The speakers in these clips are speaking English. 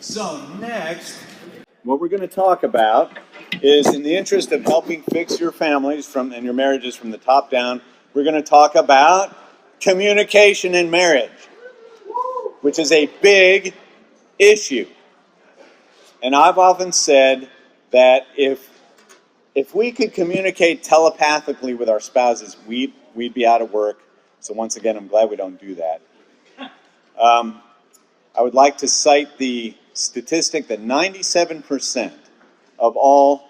So next, what we're going to talk about is, in the interest of helping fix your families and your marriages from the top down, we're going to talk about communication in marriage, which is a big issue. And I've often said that if we could communicate telepathically with our spouses, we'd be out of work. So once again, I'm glad we don't do that. I would like to cite the statistic that 97% of all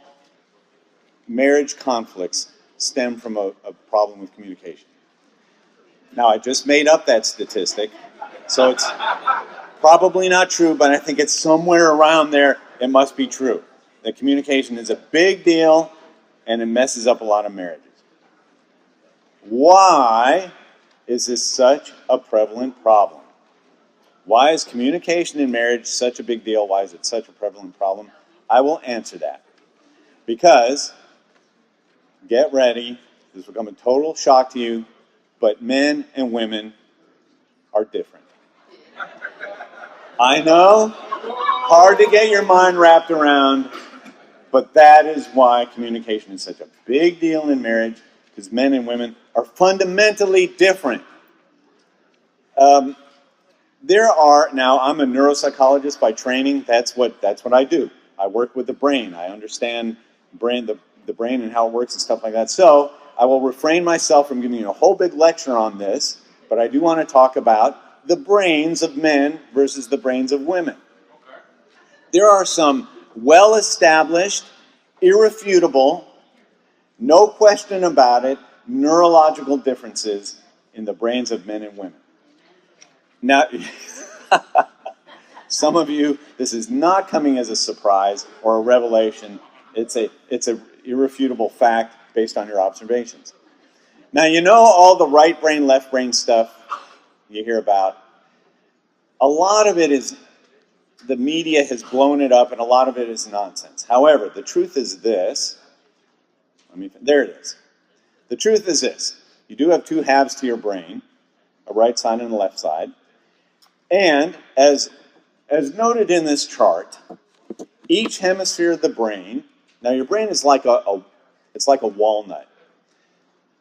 marriage conflicts stem from a problem with communication. Now, I just made up that statistic, so it's probably not true, but I think it's somewhere around there. It must be true. That communication is a big deal, and it messes up a lot of marriages. Why is this such a prevalent problem? Why is communication in marriage such a big deal? Why is it such a prevalent problem? I will answer that. Because, get ready, this will come a total shock to you, but men and women are different. I know, hard to get your mind wrapped around, but that is why communication is such a big deal in marriage, because men and women are fundamentally different. Now I'm a neuropsychologist by training. That's what I do. I work with the brain. I understand the brain and how it works and stuff like that. So I will refrain myself from giving you a whole big lecture on this, but I do want to talk about the brains of men versus the brains of women. There are some well-established, irrefutable, no question about it, neurological differences in the brains of men and women. Now, some of you, this is not coming as a surprise or a revelation. It's a irrefutable fact based on your observations. Now, you know all the right brain, left brain stuff you hear about. A lot of it is, the media has blown it up, and a lot of it is nonsense. However, the truth is this. There it is. The truth is this. You do have two halves to your brain, a right side and a left side. And as noted in this chart, each hemisphere of the brain, now your brain is like it's like a walnut.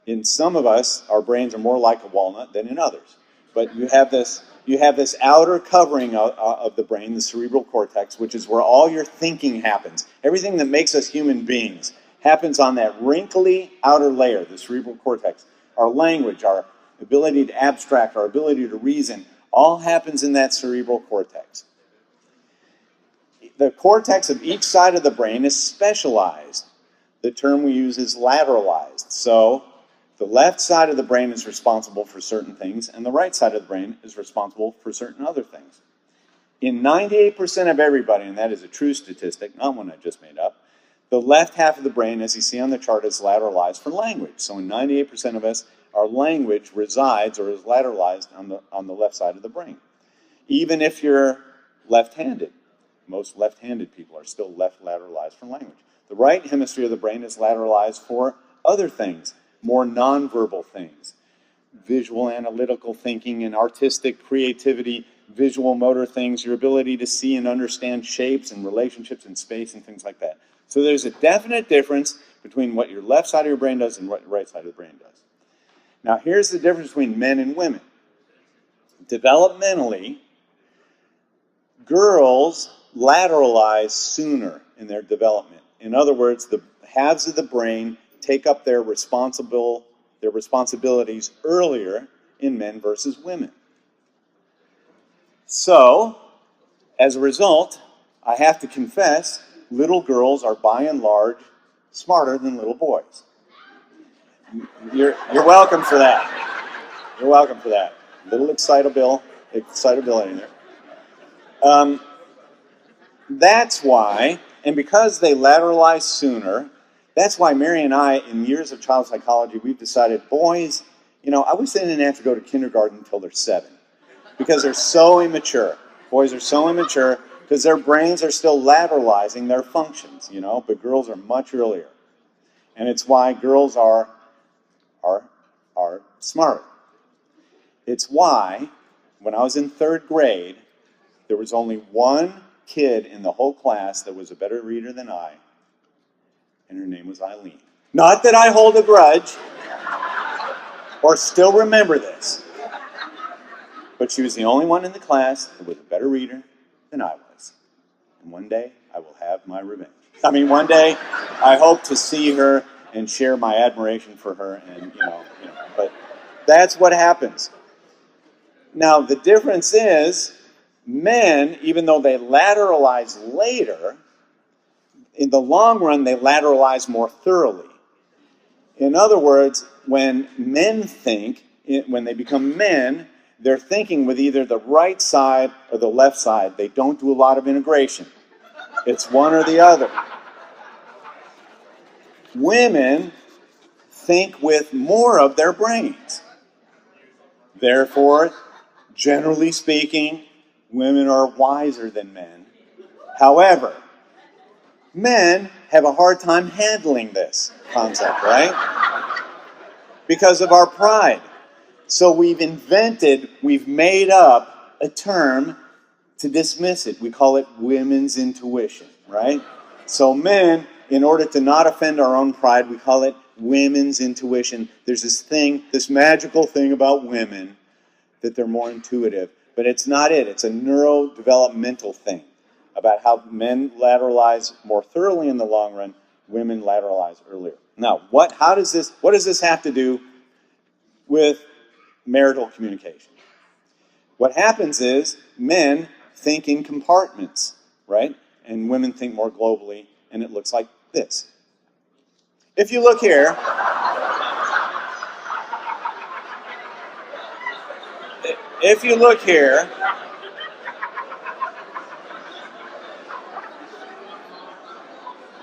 In some of us, our brains are more like a walnut than in others. But you have this outer covering of the brain, the cerebral cortex, which is where all your thinking happens. Everything that makes us human beings happens on that wrinkly outer layer, the cerebral cortex. Our language, our ability to abstract, our ability to reason, all happens in that cerebral cortex. The cortex of each side of the brain is specialized. The term we use is lateralized. So the left side of the brain is responsible for certain things, and the right side of the brain is responsible for certain other things. In 98% of everybody, and that is a true statistic, not one I just made up, the left half of the brain, as you see on the chart, is lateralized for language. So in 98% of us, our language resides or is lateralized on the left side of the brain. Even if you're left-handed, most left-handed people are still left lateralized for language. The right hemisphere of the brain is lateralized for other things, more nonverbal things, visual analytical thinking and artistic creativity, visual motor things, your ability to see and understand shapes and relationships in space and things like that. So there's a definite difference between what your left side of your brain does and what your right side of the brain does. Now, here's the difference between men and women. Developmentally, girls lateralize sooner in their development. In other words, the halves of the brain take up their responsibilities earlier in men versus women. So, as a result, I have to confess, little girls are by and large smarter than little boys. You're welcome for that. You're welcome for that. Little excitability there. That's why, and because they lateralize sooner, that's why Mary and I, in years of child psychology, we've decided, boys, I wish they didn't have to go to kindergarten until they're 7. Because they're so immature. Boys are so immature because their brains are still lateralizing their functions, but girls are much earlier. And it's why girls are smarter. It's why, when I was in 3rd grade, there was only one kid in the whole class that was a better reader than I, and her name was Eileen. Not that I hold a grudge or still remember this, but she was the only one in the class that was a better reader than I was. And one day, I will have my revenge. One day, I hope to see her and share my admiration for her, and but that's what happens. Now, the difference is, men, even though they lateralize later, in the long run, they lateralize more thoroughly. In other words, when men think, when they become men, they're thinking with either the right side or the left side. They don't do a lot of integration. It's one or the other. Women think with more of their brains. Therefore, generally speaking, women are wiser than men. However, men have a hard time handling this concept, right? Because of our pride. So we've made up a term to dismiss it. We call it women's intuition, right? So men, in order to not offend our own pride, we call it women's intuition. There's this magical thing about women, that they're more intuitive. But it's not it. It's a neurodevelopmental thing about how men lateralize more thoroughly in the long run, women lateralize earlier. Now, what does this have to do with marital communication? What happens is men think in compartments, right? And women think more globally, and it looks like this. If you look here,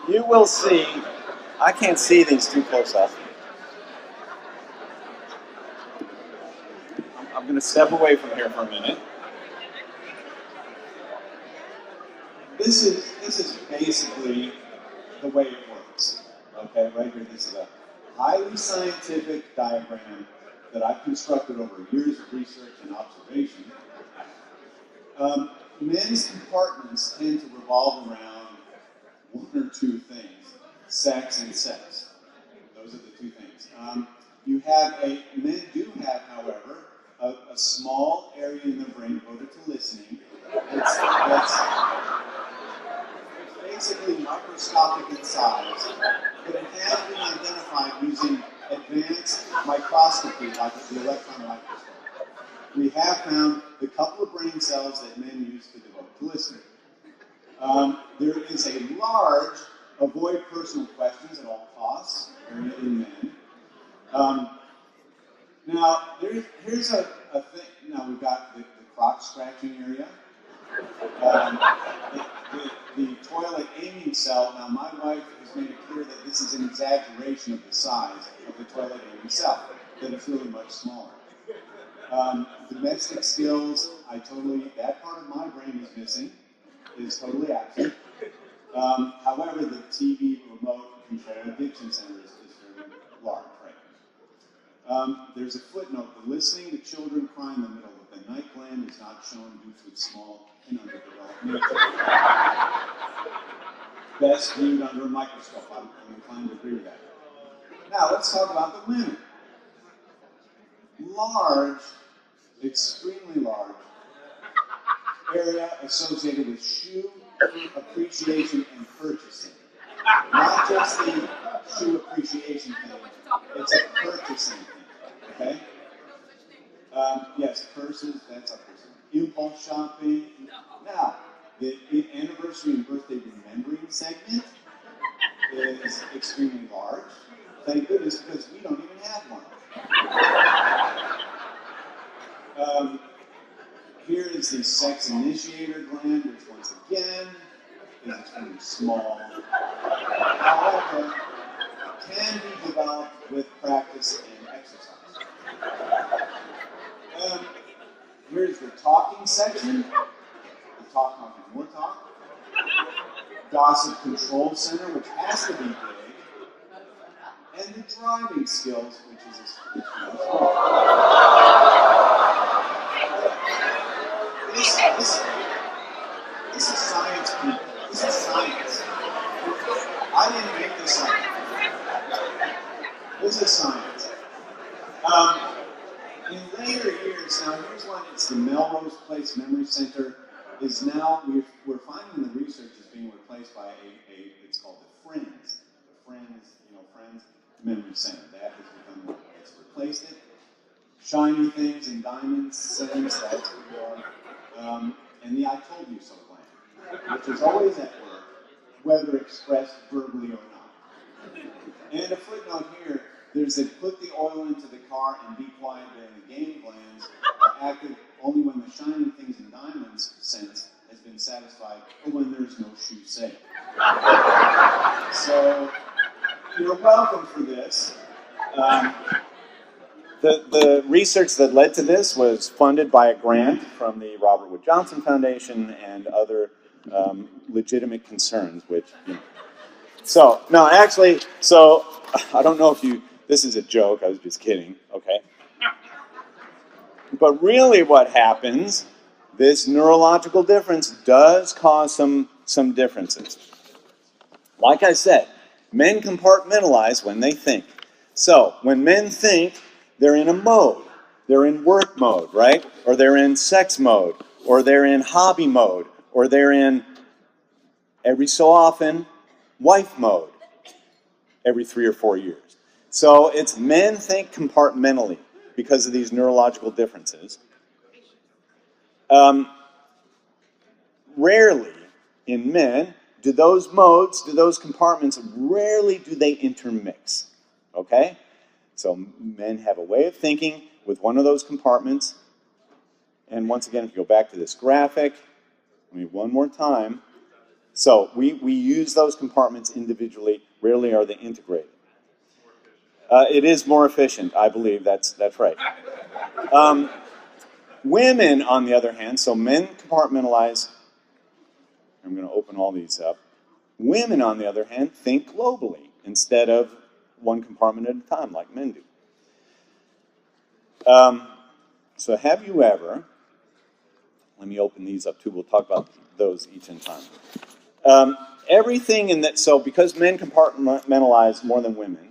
you will see, I can't see these too close up. I'm going to step away from here for a minute. This is basically the way it works. Okay, right here, this is a highly scientific diagram that I've constructed over years of research and observation. Men's compartments tend to revolve around one or two things: sex and sex. Those are the two things. Men do have, however, a small area in their brain devoted to listening. That's basically microscopic in size, but it has been identified using advanced microscopy, like the electron microscope. We have found the couple of brain cells that men use to devote to listening. There is a large avoid personal questions at all costs area in men. Now, here's a thing. Now, we've got the crotch scratching area. The toilet aiming cell. Now, my wife has made it clear that this is an exaggeration of the size of the toilet aiming cell, that it's really much smaller. Domestic skills, that part of my brain is missing, is totally absent. However, the TV remote control addiction center is very large, right? There's a footnote. The listening to children cry in the middle of the night gland is not shown due to its small and underdeveloped nature. Best viewed under a microscope. I'm inclined to agree with that. Now, let's talk about the women. Large, extremely large area associated with shoe appreciation and purchasing. Not just the shoe appreciation thing, it's a purchasing thing, okay? Yes, purses, that's a person. Impulse shopping. Now, the anniversary and birthday remembering segment is extremely large. Thank goodness, because we don't even have one. Here is the sex initiator gland, which once again is extremely small. However, can be developed with practice and exercise. Here's the talking section. The talk, more talk. Gossip control center, which has to be big. And the driving skills, which is a this is science In later years, now here's one, it's the Melrose Place Memory Center, is now, we're finding the research is being replaced by it's called the Friends Memory Center. That has become, it's replaced it. Shiny things and diamonds, sense, that's what we are. And the I told you so plan, which is always at work, whether expressed verbally or not. And a footnote here, there's a put the oil into the car and be quiet during the game glands are active only when the shining things and diamonds sense has been satisfied or when there's no shoe sale. So, you're welcome for this. The research that led to this was funded by a grant from the Robert Wood Johnson Foundation and other legitimate concerns, which, you know. So, no, actually, so, I don't know if you, this is a joke, I was just kidding, okay? But really what happens, this neurological difference does cause some differences. Like I said, men compartmentalize when they think. So, when men think, they're in a mode. They're in work mode, right? Or they're in sex mode, or they're in hobby mode, or they're in, every so often, wife mode, every 3 or 4 years. So it's men think compartmentally because of these neurological differences. Rarely in men do those modes, do those compartments, rarely do they intermix, okay? So men have a way of thinking with one of those compartments. And once again, if you go back to this graphic, let me one more time. So we use those compartments individually, rarely are they integrated. It is more efficient, I believe, that's right. Women, on the other hand, so men compartmentalize, I'm going to open all these up. Women, on the other hand, think globally instead of one compartment at a time like men do. So have you ever, let me open these up too, we'll talk about those each in time. Everything in that, so because men compartmentalize more than women,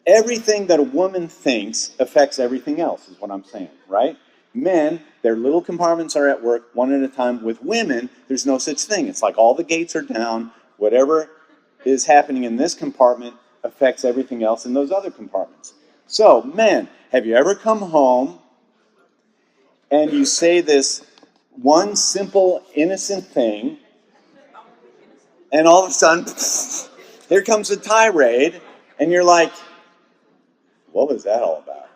everything that a woman thinks affects everything else, is what I'm saying, right? Men, their little compartments are at work one at a time. With women, there's no such thing. It's like all the gates are down. Whatever is happening in this compartment affects everything else in those other compartments. So, men, have you ever come home and you say this one simple, innocent thing, and all of a sudden, here comes a tirade, and you're like, what was that all about?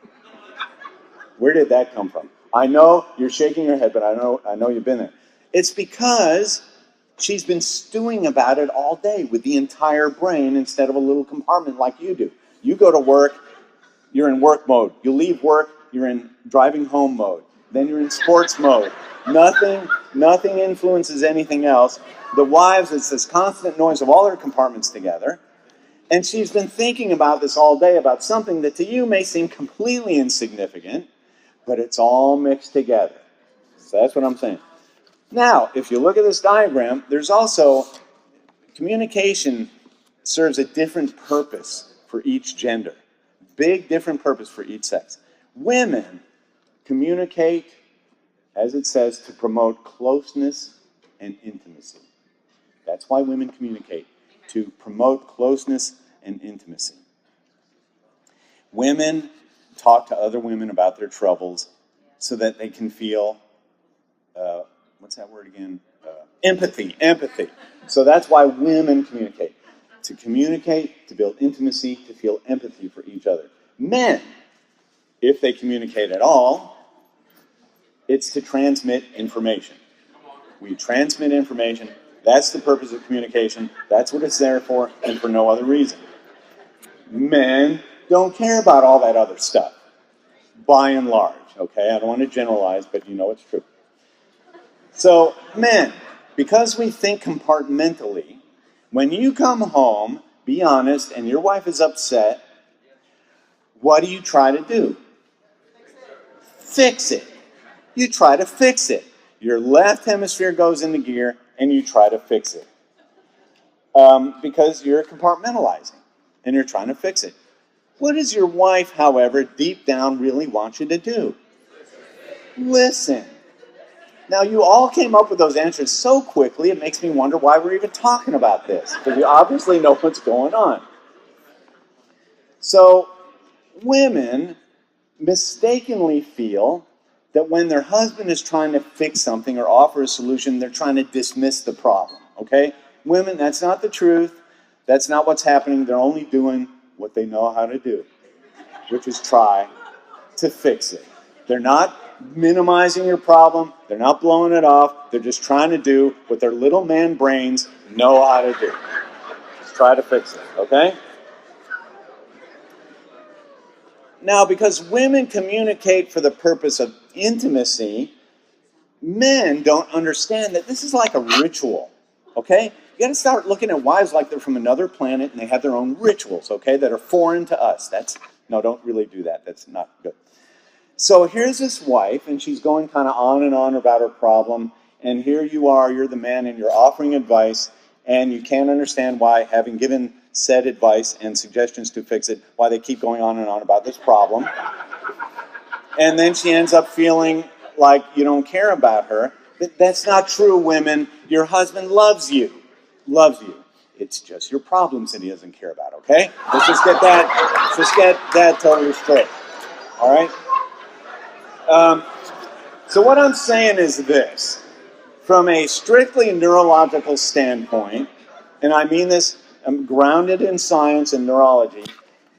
Where did that come from? I know you're shaking your head, but I know you've been there. It's because she's been stewing about it all day with the entire brain instead of a little compartment like you do. You go to work, you're in work mode. You leave work, you're in driving home mode. Then you're in sports mode. Nothing influences anything else. The wives, it's this constant noise of all their compartments together. And she's been thinking about this all day, about something that to you may seem completely insignificant, but it's all mixed together. So that's what I'm saying. Now, if you look at this diagram, there's also communication serves a different purpose for each gender. Big different purpose for each sex. Women communicate, as it says, to promote closeness and intimacy. That's why women communicate, to promote closeness and intimacy. Women talk to other women about their troubles so that they can feel, what's that word again? Empathy. So that's why women communicate. To communicate, to build intimacy, to feel empathy for each other. Men, if they communicate at all, it's to transmit information. We transmit information. That's the purpose of communication. That's what it's there for, and for no other reason. Men don't care about all that other stuff, by and large, okay? I don't want to generalize, but you know it's true. So, men, because we think compartmentally, when you come home, be honest, and your wife is upset, what do you try to do? Fix it. You try to fix it. Your left hemisphere goes into gear, and you try to fix it. Because you're compartmentalizing, and you're trying to fix it. What does your wife, however, deep down really want you to do? Listen. Now, you all came up with those answers so quickly, it makes me wonder why we're even talking about this, because you obviously know what's going on. So, women mistakenly feel that when their husband is trying to fix something or offer a solution, they're trying to dismiss the problem, okay? Women, that's not the truth. That's not what's happening. They're only doing what they know how to do, which is try to fix it. They're not minimizing your problem. They're not blowing it off. They're just trying to do what their little man brains know how to do. Just try to fix it, okay? Now, because women communicate for the purpose of intimacy, men don't understand that this is like a ritual, okay? You got to start looking at wives like they're from another planet and they have their own rituals, okay, that are foreign to us. No, don't really do that. That's not good. So here's this wife, and she's going kind of on and on about her problem, and here you are, you're the man, and you're offering advice, and you can't understand why, having given said advice and suggestions to fix it, why they keep going on and on about this problem. And then she ends up feeling like you don't care about her. That's not true, women. Your husband loves you. Loves you. It's just your problems that he doesn't care about, okay? Let's just get that totally straight. All right? So what I'm saying is this. From a strictly neurological standpoint, and I mean this, I'm grounded in science and neurology,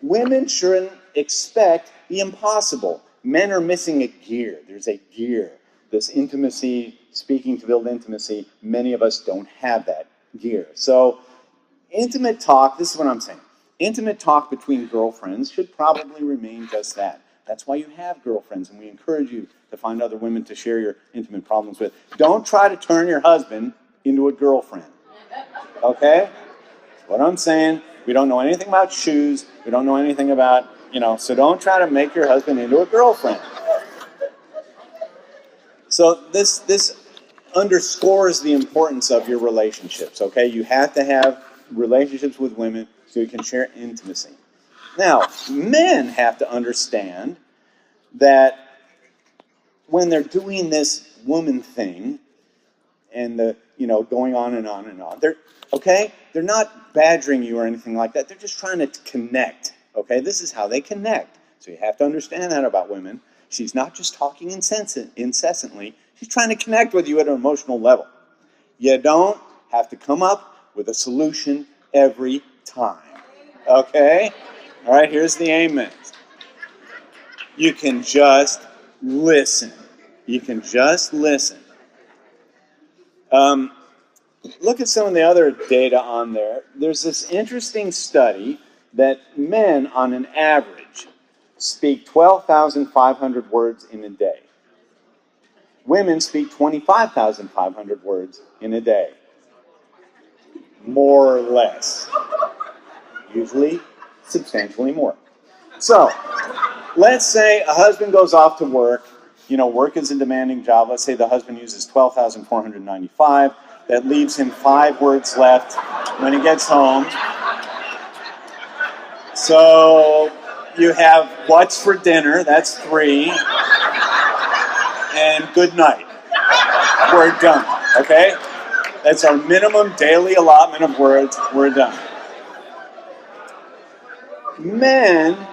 women shouldn't expect the impossible. Men are missing a gear. There's a gear. This intimacy, speaking to build intimacy, many of us don't have that gear. So intimate talk, this is what I'm saying. Intimate talk between girlfriends should probably remain just that. That's why you have girlfriends, and we encourage you to find other women to share your intimate problems with. Don't try to turn your husband into a girlfriend. Okay? That's what I'm saying. We don't know anything about shoes. We don't know anything about, so don't try to make your husband into a girlfriend. So this underscores the importance of your relationships, okay? You have to have relationships with women so you can share intimacy. Now, men have to understand that when they're doing this woman thing and going on and on and on, they're not badgering you or anything like that. They're just trying to connect, okay? This is how they connect. So you have to understand that about women. She's not just talking incessantly. She's trying to connect with you at an emotional level. You don't have to come up with a solution every time, okay? All right, here's the amen. You can just listen. You can just listen. Look at some of the other data on there. There's this interesting study that men, on an average, speak 12,500 words in a day. Women speak 25,500 words in a day. More or less. Usually, substantially more. So, let's say a husband goes off to work. Work is a demanding job. Let's say the husband uses 12,495. That leaves him 5 words left when he gets home. So you have what's for dinner, that's 3. And good night. We're done, okay? That's our minimum daily allotment of words. We're done. Men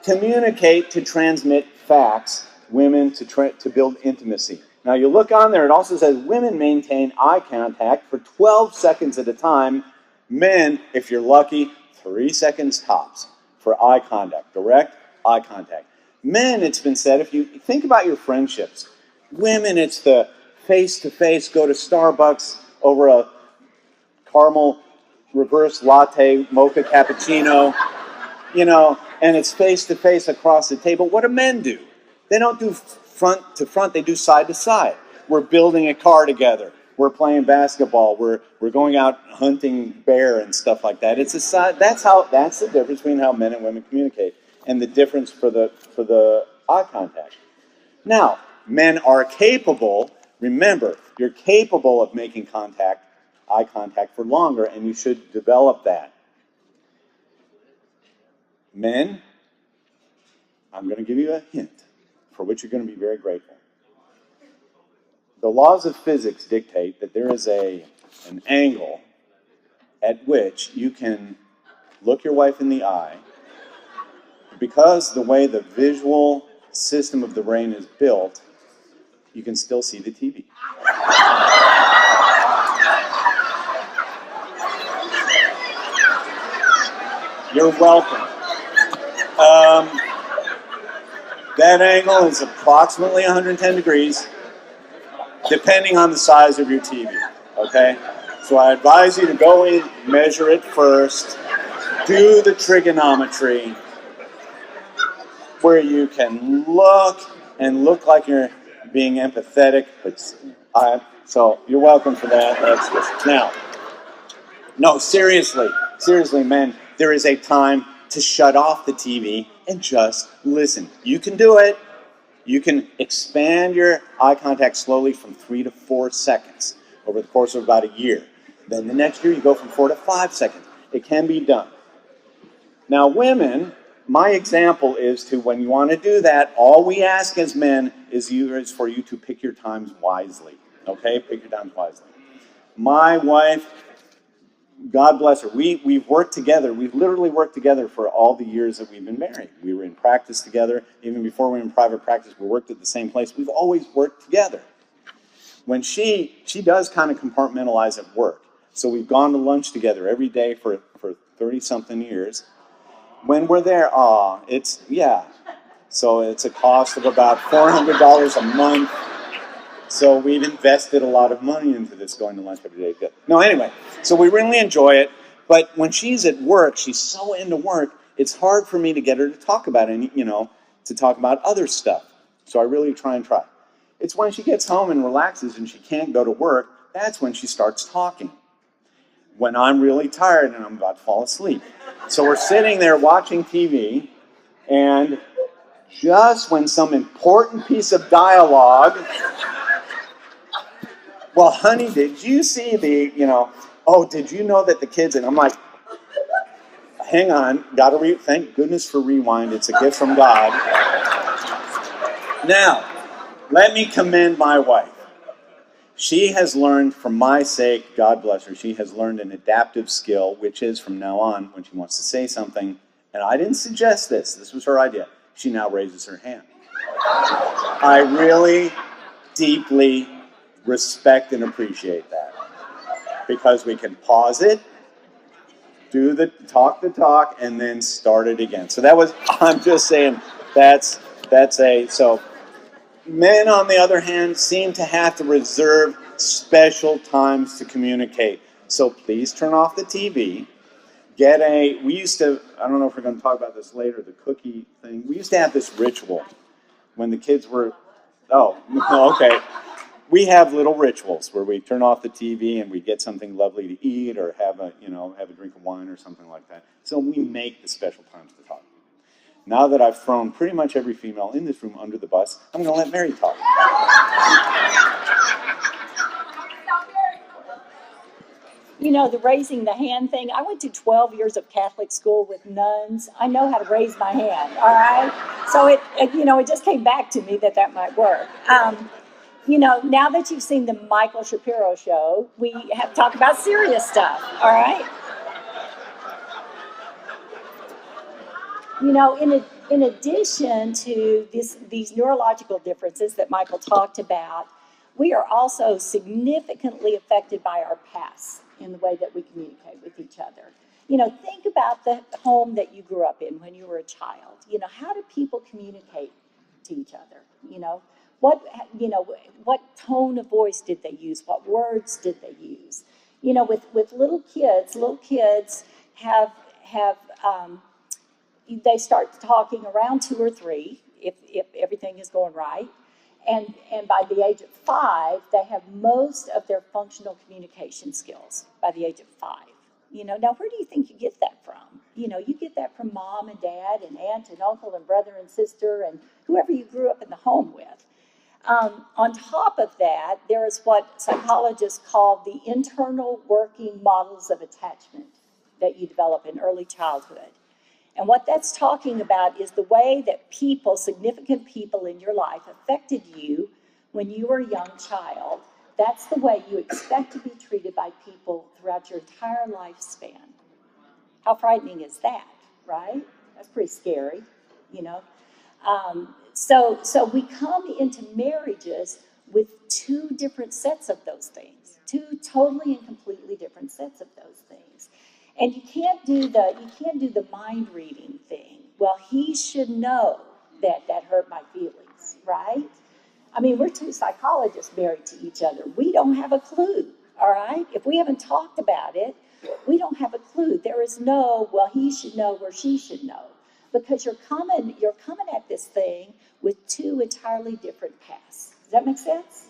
communicate to transmit facts, women to build intimacy. Now you look on there, it also says women maintain eye contact for 12 seconds at a time. Men, if you're lucky, 3 seconds tops for eye contact, direct eye contact. Men, it's been said, if you think about your friendships, women, it's the face-to-face, go to Starbucks over a caramel reverse latte, mocha cappuccino, and it's face-to-face across the table. What do men do? They don't do front to front, they do side to side. We're building a car together. We're playing basketball. We're going out hunting bear and stuff like that. It's a side. That's the difference between how men and women communicate, and the difference for the eye contact. Now, men are capable. Remember, you're capable of making eye contact for longer, and you should develop that. Men, I'm going to give you a hint for which you're going to be very grateful. The laws of physics dictate that there is an angle at which you can look your wife in the eye. Because the way the visual system of the brain is built, you can still see the TV. You're welcome. That angle is approximately 110 degrees, depending on the size of your TV, okay? So I advise you to go in, measure it first, do the trigonometry, where you can look like you're being empathetic. So you're welcome for that. That's just, now, no, seriously, men, there is a time to shut off the TV and just listen. You can do it. You can expand your eye contact slowly from 3 to 4 seconds over the course of about a year. Then the next year you go from 4 to 5 seconds. It can be done. Now women, my example is to, when you want to do that, all we ask as men is for you to pick your times wisely. Okay? Pick your times wisely. My wife, God bless her, we've worked together. We've literally worked together for all the years that we've been married. We were in practice together. Even before we were in private practice, we worked at the same place. We've always worked together. When she does kind of compartmentalize at work. So we've gone to lunch together every day for 30-something years. When we're there, so it's a cost of about $400 a month. So we've invested a lot of money into this, going to lunch every day. No, anyway, so we really enjoy it. But when she's at work, she's so into work, it's hard for me to get her to talk about to talk about other stuff. So I really try. It's when she gets home and relaxes and she can't go to work, that's when she starts talking. When I'm really tired and I'm about to fall asleep. So we're sitting there watching TV, and just when some important piece of dialogue, well, honey, did you see did you know that the kids, and I'm like, hang on, thank goodness for rewind, it's a gift from God. Now, let me commend my wife. She has learned, for my sake, God bless her, she has learned an adaptive skill, which is from now on, when she wants to say something, and I didn't suggest this was her idea, she now raises her hand. I really deeply respect and appreciate that. Because we can pause it, do the talk, and then start it again. So I'm just saying, so men, on the other hand, seem to have to reserve special times to communicate. So please turn off the TV. We used to, I don't know if we're going to talk about this later, the cookie thing. We used to have this ritual when the kids were, okay. We have little rituals where we turn off the TV and we get something lovely to eat or have a drink of wine or something like that. So we make the special times to talk. Now that I've thrown pretty much every female in this room under the bus, I'm going to let Mary talk. The raising the hand thing, I went to 12 years of Catholic school with nuns. I know how to raise my hand, all right? So it just came back to me that might work. Now that you've seen the Michael Shapiro show, we have to talk about serious stuff, all right? In addition to these neurological differences that Michael talked about, we are also significantly affected by our past in the way that we communicate with each other. Think about the home that you grew up in when you were a child. How do people communicate to each other? What tone of voice did they use? What words did they use? With little kids have they start talking around 2 or 3 if everything is going right. And by the age of 5, they have most of their functional communication skills by the age of 5. Now where do you think you get that from? You get that from mom and dad and aunt and uncle and brother and sister and whoever you grew up in the home with. On top of that, there is what psychologists call the internal working models of attachment that you develop in early childhood. And what that's talking about is the way that people, significant people in your life, affected you when you were a young child. That's the way you expect to be treated by people throughout your entire lifespan. How frightening is that, right? That's pretty scary, you know. So we come into marriages with two different sets of those things, two totally and completely different sets of those things. And you can't do the mind reading thing. Well, he should know that hurt my feelings, right? I mean, we're two psychologists married to each other. We don't have a clue, all right? If we haven't talked about it, we don't have a clue. There is no, well, he should know or she should know. Because you're coming at this thing with two entirely different paths. Does that make sense?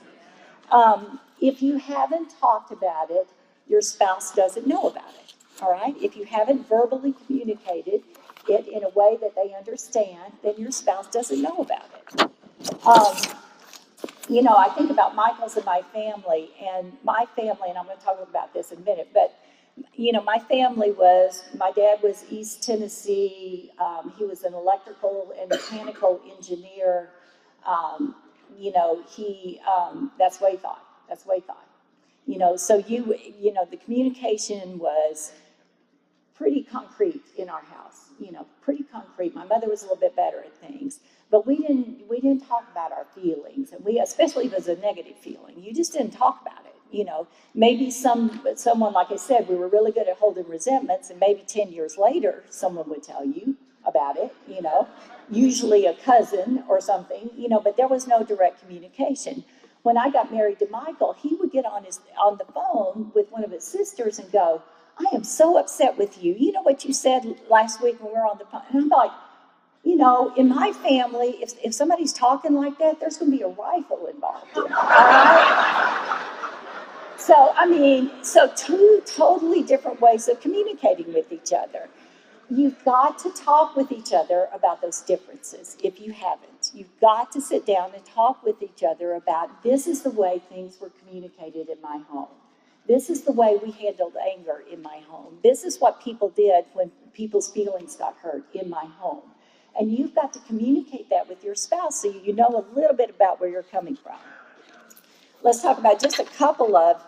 If you haven't talked about it, your spouse doesn't know about it, all right? If you haven't verbally communicated it in a way that they understand, then your spouse doesn't know about it. You know, I think about Michael's and my family, and I'm going to talk about this in a minute, but, you know, my dad was East Tennessee. He was an electrical and mechanical engineer. You know, that's what he thought. You know, so the communication was pretty concrete in our house, you know, pretty concrete. My mother was a little bit better at things, but we didn't talk about our feelings, and especially if it was a negative feeling, you just didn't talk about it, you know. Maybe someone, like I said, we were really good at holding resentments, and maybe 10 years later, someone would tell you about it, you know, usually a cousin or something, you know, but there was no direct communication. When I got married to Michael, he would get on the phone with one of his sisters and go, I am so upset with you. You know what you said last week when we were on the phone? And I'm like, you know, in my family, if somebody's talking like that, there's going to be a rifle involved. All right? So two totally different ways of communicating with each other. You've got to talk with each other about those differences if you haven't. You've got to sit down and talk with each other about, this is the way things were communicated in my home. This is the way we handled anger in my home. This is what people did when people's feelings got hurt in my home. And you've got to communicate that with your spouse so you know a little bit about where you're coming from. Let's talk about just a couple of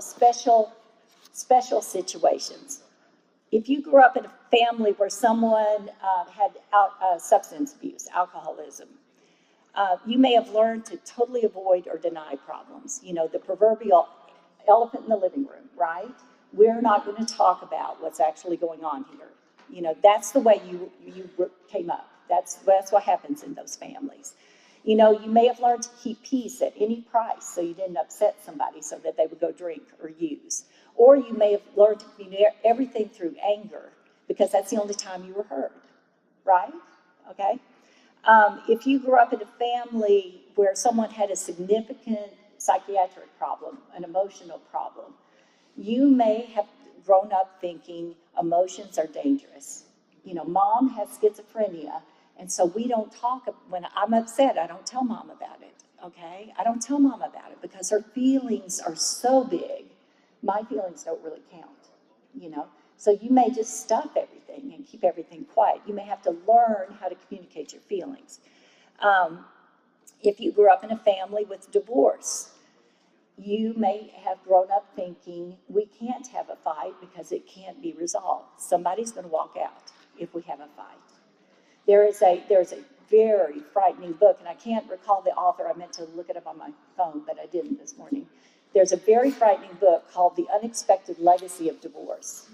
special situations. If you grew up in a family where someone had substance abuse, alcoholism, you may have learned to totally avoid or deny problems. You know, the proverbial elephant in the living room, right? We're not going to talk about what's actually going on here. You know, that's the way you came up. That's what happens in those families. You know, you may have learned to keep peace at any price so you didn't upset somebody so that they would go drink or use. Or you may have learned to communicate everything through anger because that's the only time you were heard, right? Okay? If you grew up in a family where someone had a significant psychiatric problem, an emotional problem, you may have grown up thinking emotions are dangerous. You know, mom has schizophrenia, and so we don't talk. When I'm upset, I don't tell mom about it, okay? I don't tell mom about it because her feelings are so big. My feelings don't really count, you know? So you may just stuff everything and keep everything quiet. You may have to learn how to communicate your feelings. If you grew up in a family with divorce, you may have grown up thinking, we can't have a fight because it can't be resolved. Somebody's going to walk out if we have a fight. There's a very frightening book, and I can't recall the author. I meant to look it up on my phone, but I didn't this morning. There's a very frightening book called The Unexpected Legacy of Divorce.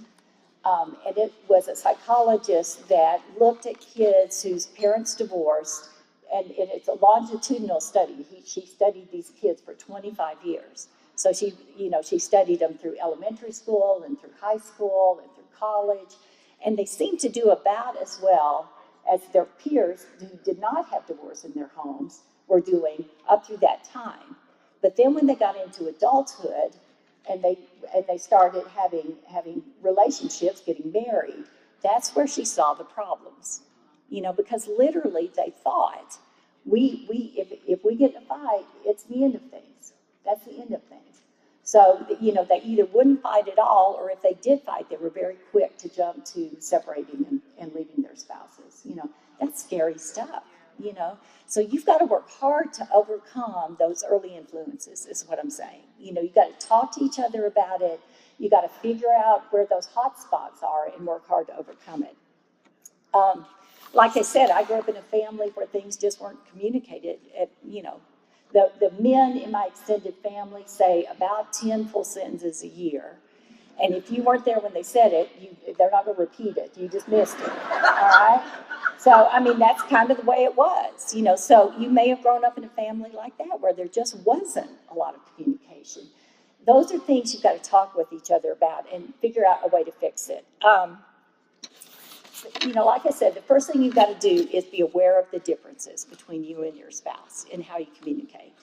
And it was a psychologist that looked at kids whose parents divorced, and it's a longitudinal study. She studied these kids for 25 years. So she studied them through elementary school and through high school and through college, and they seemed to do about as well as their peers who did not have divorce in their homes were doing up through that time. But then when they got into adulthood and they started having relationships, getting married, that's where she saw the problems. You know, because literally they thought, if we get in a fight, it's the end of things. That's the end of things. So, you know, they either wouldn't fight at all, or if they did fight, they were very quick to jump to separating and leaving their spouses. That's scary stuff, So you've got to work hard to overcome those early influences, is what I'm saying. You got to talk to each other about it. You got to figure out where those hot spots are and work hard to overcome it. Like I said, I grew up in a family where things just weren't communicated. The men in my extended family say about 10 full sentences a year. And if you weren't there when they said it, they're not going to repeat it. You just missed it, all right? So, that's kind of the way it was, So you may have grown up in a family like that where there just wasn't a lot of communication. Those are things you've got to talk with each other about and figure out a way to fix it. Like I said, the first thing you've got to do is be aware of the differences between you and your spouse and how you communicate.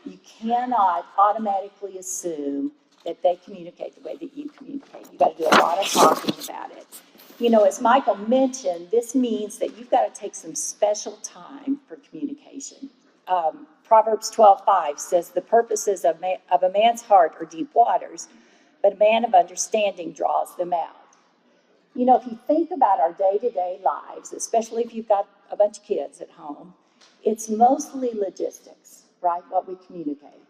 You cannot automatically assume that they communicate the way that you communicate. You've got to do a lot of talking about it. As Michael mentioned, this means that you've got to take some special time for communication. Proverbs 12:5 says, the purposes of a man's heart are deep waters, but a man of understanding draws them out. If you think about our day-to-day lives, especially if you've got a bunch of kids at home, it's mostly logistics, right? What we communicate.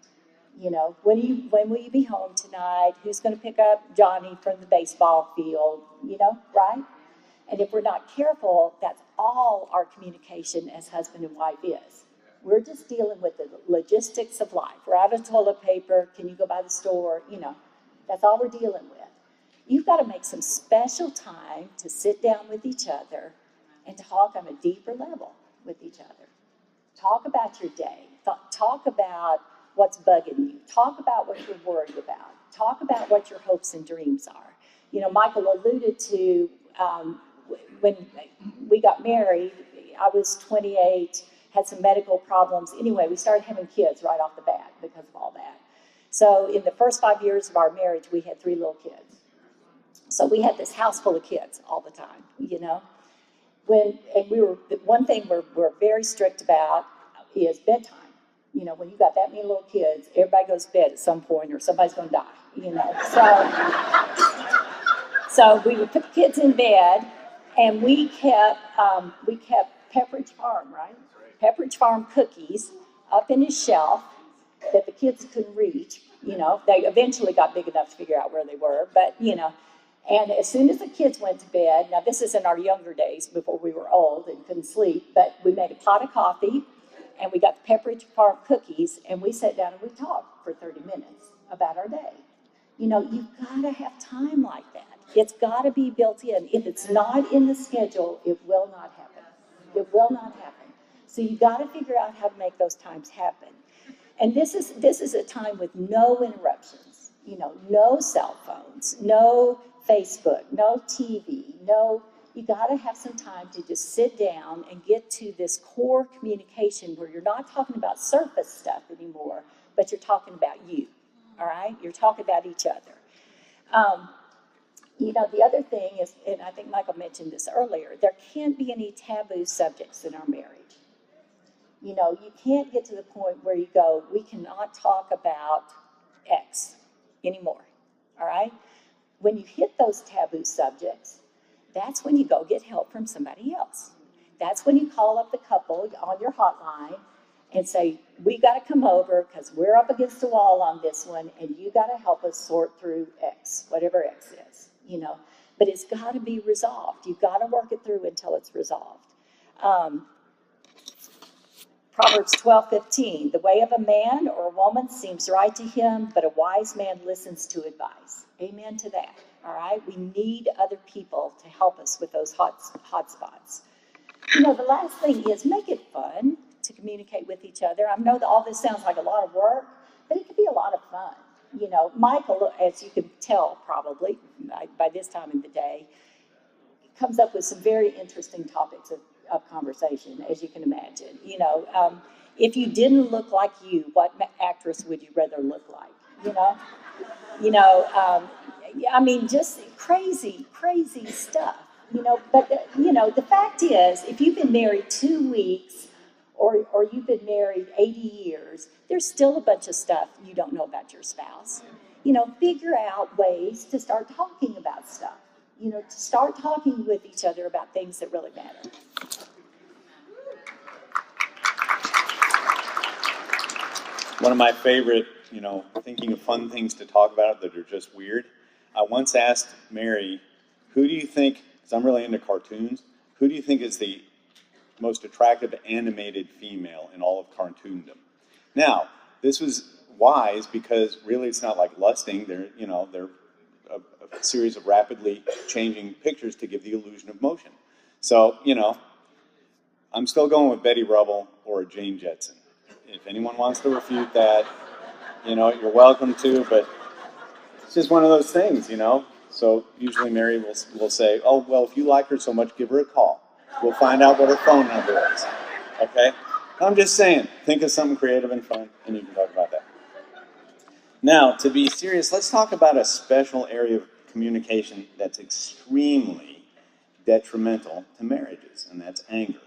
When will you be home tonight? Who's going to pick up Johnny from the baseball field? Right? And if we're not careful, that's all our communication as husband and wife is. We're just dealing with the logistics of life. We're out of toilet paper. Can you go by the store? That's all we're dealing with. You've got to make some special time to sit down with each other and talk on a deeper level with each other. Talk about your day. Talk about what's bugging you. Talk about what you're worried about. Talk about what your hopes and dreams are. Michael alluded to when we got married, I was 28, had some medical problems. Anyway, we started having kids right off the bat because of all that. So in the first 5 years of our marriage, we had 3 little kids. So we had this house full of kids all the time, One thing we're very strict about is bedtime. When you've got that many little kids, everybody goes to bed at some point or somebody's going to die, So we would put the kids in bed, and we kept Pepperidge Farm, right? Pepperidge Farm cookies up in his shelf that the kids couldn't reach. They eventually got big enough to figure out where they were, but, And as soon as the kids went to bed, now this is in our younger days before we were old and couldn't sleep, but we made a pot of coffee, and we got the Pepperidge Farm cookies, and we sat down and we talked for 30 minutes about our day. You've got to have time like that. It's got to be built in. If it's not in the schedule, it will not happen. It will not happen. So you've got to figure out how to make those times happen. And this is a time with no interruptions. No cell phones, no Facebook, no TV, you got to have some time to just sit down and get to this core communication where you're not talking about surface stuff anymore, but you're talking about you, all right? You're talking about each other. The other thing is, and I think Michael mentioned this earlier, there can't be any taboo subjects in our marriage. You can't get to the point where you go, we cannot talk about X anymore, all right? When you hit those taboo subjects, that's when you go get help from somebody else. That's when you call up the couple on your hotline and say, we got to come over because we're up against the wall on this one, and you got to help us sort through X, whatever X is, But it's got to be resolved. You've got to work it through until it's resolved. Proverbs 12:15, the way of a man or a woman seems right to him, but a wise man listens to advice. Amen to that, all right? We need other people to help us with those hot spots. The last thing is make it fun to communicate with each other. I know that all this sounds like a lot of work, but it can be a lot of fun. Michael, as you can tell probably by this time in the day, comes up with some very interesting topics of conversation, as you can imagine. If you didn't look like you, what actress would you rather look like? Just crazy stuff. But the fact is, if you've been married 2 weeks or you've been married 80 years, there's still a bunch of stuff you don't know about your spouse. Figure out ways to start talking about stuff. to start talking with each other about things that really matter. One of my favorite, thinking of fun things to talk about that are just weird. I once asked Mary, who do you think, because I'm really into cartoons, who do you think is the most attractive animated female in all of cartoondom? Now, this was wise because really it's not like lusting. They're a series of rapidly changing pictures to give the illusion of motion. So, I'm still going with Betty Rubble or Jane Jetson. If anyone wants to refute that, you're welcome to, but it's just one of those things, So usually Mary will say, oh, well, if you like her so much, give her a call. We'll find out what her phone number is, okay? I'm just saying, think of something creative and fun, and you can talk about that. Now, to be serious, let's talk about a special area of communication that's extremely detrimental to marriages, and that's anger.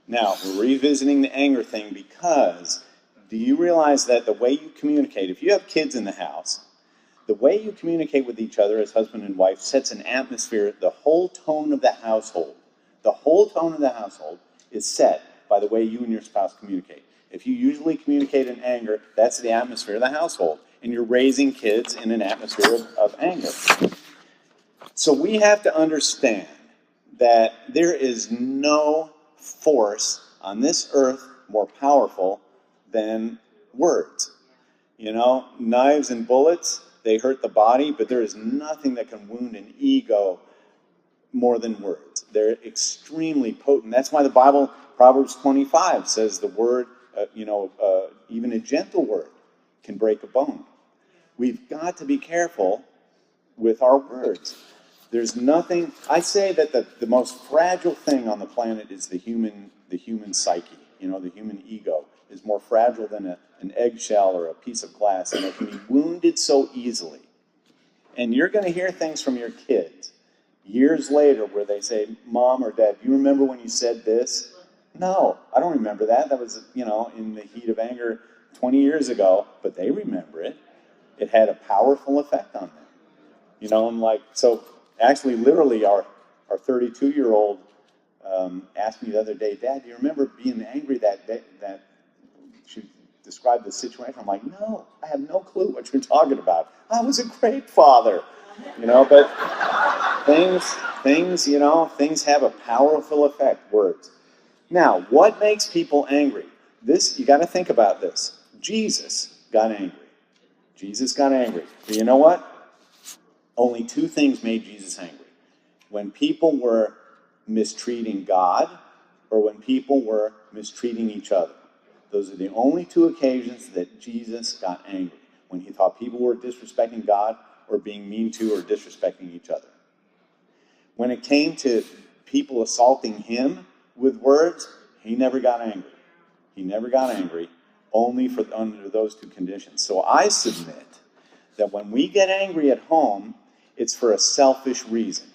Now, we're revisiting the anger thing because do you realize that the way you communicate, if you have kids in the house, the way you communicate with each other as husband and wife sets an atmosphere, the whole tone of the household. The whole tone of the household is set by the way you and your spouse communicate. If you usually communicate in anger, that's the atmosphere of the household. And you're raising kids in an atmosphere of anger. So we have to understand that there is no force on this earth more powerful than words. Knives and bullets, they hurt the body, but there is nothing that can wound an ego more than words. They're extremely potent. That's why the Bible, Proverbs 25, says the word, even a gentle word can break a bone. We've got to be careful with our words. There's nothing, I say that the most fragile thing on the planet is the human psyche. The human ego is more fragile than an eggshell or a piece of glass, and it can be wounded so easily. And you're going to hear things from your kids years later where they say, Mom or Dad, do you remember when you said this? No, I don't remember that. That was, in the heat of anger 20 years ago, but they remember it. It had a powerful effect on them. I'm like, so actually, literally, our 32-year-old asked me the other day, Dad, do you remember being angry that day, that she described the situation? I'm like, no, I have no clue what you're talking about. I was a great father, but things have a powerful effect, words. Now, what makes people angry? You got to think about this. Jesus got angry. But you know what? Only two things made Jesus angry. When people were mistreating God or when people were mistreating each other. Those are the only two occasions that Jesus got angry. When he thought people were disrespecting God or being mean to or disrespecting each other. When it came to people assaulting him with words, he never got angry. Only under those two conditions. So I submit that when we get angry at home, it's for a selfish reason.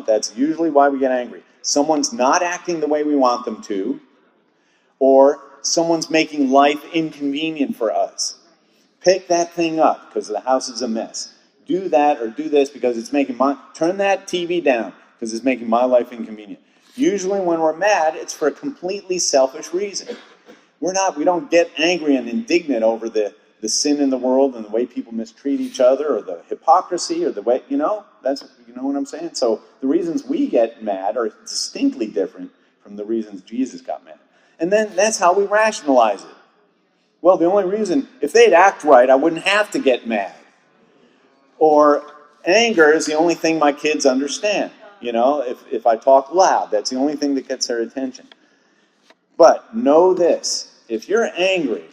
That's usually why we get angry. Someone's not acting the way we want them to, or someone's making life inconvenient for us. Pick that thing up because the house is a mess. Do that or do this because it's turn that TV down because it's making my life inconvenient. Usually when we're mad, it's for a completely selfish reason. We don't get angry and indignant over the sin in the world and the way people mistreat each other or the hypocrisy or the way, that's, what I'm saying? So the reasons we get mad are distinctly different from the reasons Jesus got mad. And then that's how we rationalize it. Well, the only reason, if they'd act right, I wouldn't have to get mad. Or anger is the only thing my kids understand. If I talk loud, that's the only thing that gets their attention. But know this, if you're angry,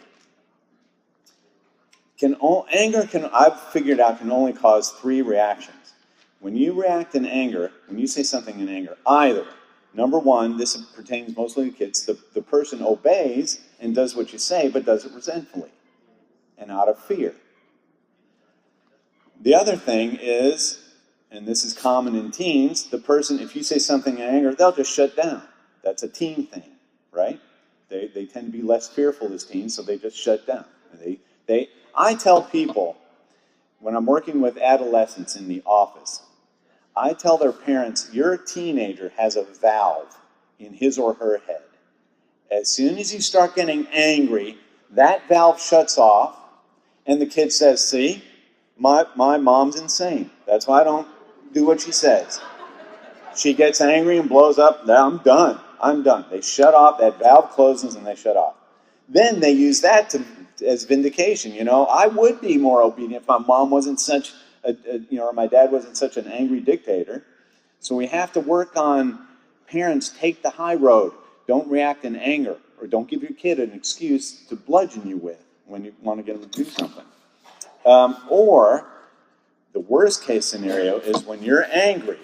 I've figured out, can only cause three reactions. When you react in anger, when you say something in anger, either, number one, this pertains mostly to kids, the person obeys and does what you say, but does it resentfully and out of fear. The other thing is, and this is common in teens, the person, if you say something in anger, they'll just shut down. That's a teen thing, right? They tend to be less fearful as teens, so they just shut down. I tell people, when I'm working with adolescents in the office, I tell their parents, your teenager has a valve in his or her head. As soon as you start getting angry, that valve shuts off, and the kid says, see, my mom's insane. That's why I don't do what she says. She gets angry and blows up, I'm done. I'm done. They shut off, that valve closes and they shut off. Then they use that as vindication. I would be more obedient if my mom wasn't such or my dad wasn't such an angry dictator. So we have to work on parents, take the high road. Don't react in anger, or don't give your kid an excuse to bludgeon you with when you want to get them to do something. Or the worst case scenario is when you're angry,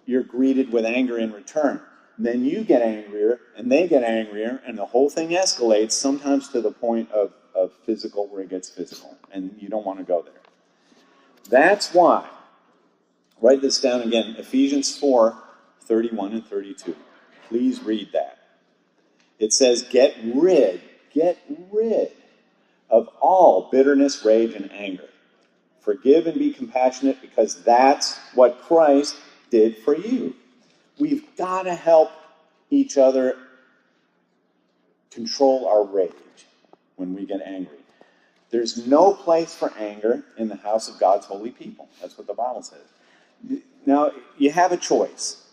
you're greeted with anger in return. Then you get angrier, and they get angrier, and the whole thing escalates, sometimes to the point of physical, where it gets physical, and you don't want to go there. That's why, write this down again, Ephesians 4:31 and 32. Please read that. It says, get rid of all bitterness, rage, and anger. Forgive and be compassionate, because that's what Christ did for you. We've got to help each other control our rage when we get angry. There's no place for anger in the house of God's holy people. That's what the Bible says. Now, you have a choice.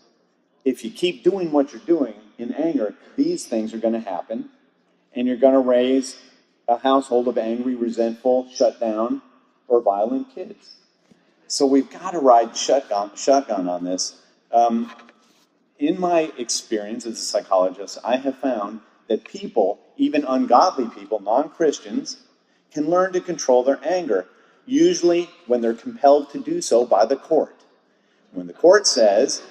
If you keep doing what you're doing in anger, these things are going to happen, and you're going to raise a household of angry, resentful, shut down, or violent kids. So we've got to ride shotgun on this. In my experience as a psychologist, I have found that people, even ungodly people, non-Christians, can learn to control their anger, usually when they're compelled to do so by the court. When the court says,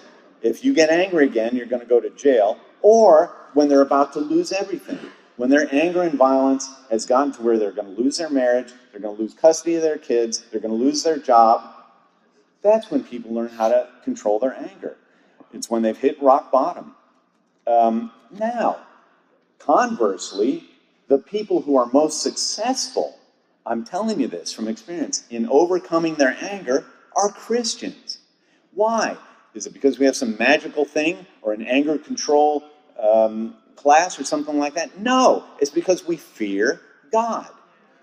if you get angry again, you're going to go to jail, or when they're about to lose everything. When their anger and violence has gotten to where they're going to lose their marriage, they're going to lose custody of their kids, they're going to lose their job, that's when people learn how to control their anger. It's when they've hit rock bottom. Now, conversely, the people who are most successful, I'm telling you this from experience, in overcoming their anger are Christians. Why? Is it because we have some magical thing or an anger control class or something like that? No, it's because we fear God.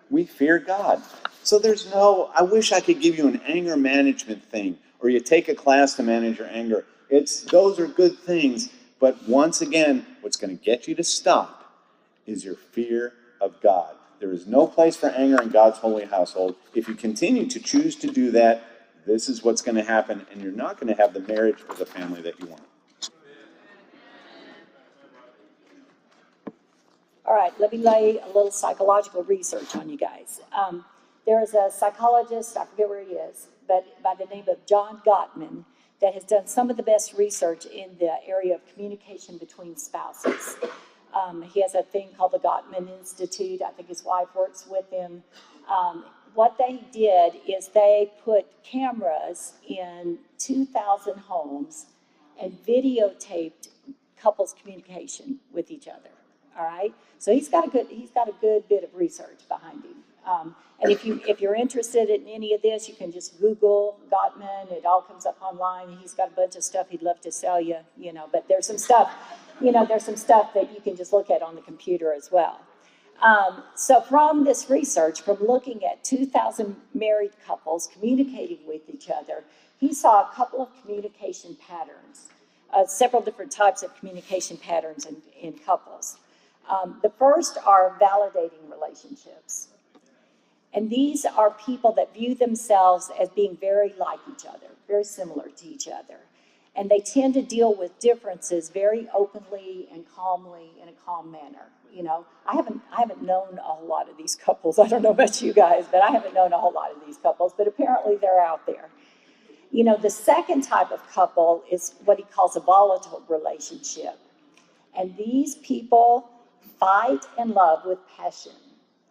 We fear God. So there's no, I wish I could give you an anger management thing, or you take a class to manage your anger. Those are good things, but once again, what's going to get you to stop is your fear of God. There is no place for anger in God's holy household. If you continue to choose to do that, this is what's going to happen, and you're not going to have the marriage or the family that you want. All right, let me lay a little psychological research on you guys. There is a psychologist, I forget where he is, but by the name of John Gottman, that has done some of the best research in the area of communication between spouses. He has a thing called the Gottman Institute. I think his wife works with him. What they did is they put cameras in 2,000 homes and videotaped couples' communication with each other. All right, so he's got a good bit of research behind him. And if you're interested in any of this, you can just Google Gottman. It all comes up online. He's got a bunch of stuff he'd love to sell you, But there's some stuff, that you can just look at on the computer as well. So from this research, from looking at 2,000 married couples communicating with each other, he saw a couple of communication patterns, several different types of communication patterns in couples. The first are validating relationships. And these are people that view themselves as being very like each other, very similar to each other. And they tend to deal with differences very openly and calmly in a calm manner. I haven't known a whole lot of these couples. I don't know about you guys, but I haven't known a whole lot of these couples, but apparently they're out there. The second type of couple is what he calls a volatile relationship. And these people fight and love with passion,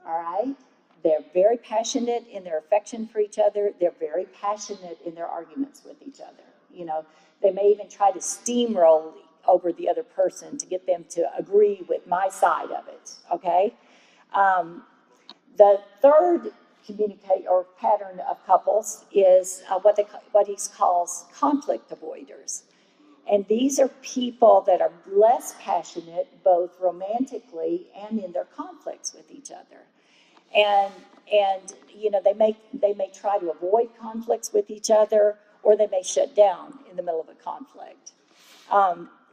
all right? They're very passionate in their affection for each other. They're very passionate in their arguments with each other. They may even try to steamroll over the other person to get them to agree with my side of it, okay? The third communicate or pattern of couples is what he calls conflict avoiders. And these are people that are less passionate, both romantically and in their conflicts with each other. And they may try to avoid conflicts with each other, or they may shut down in the middle of a conflict.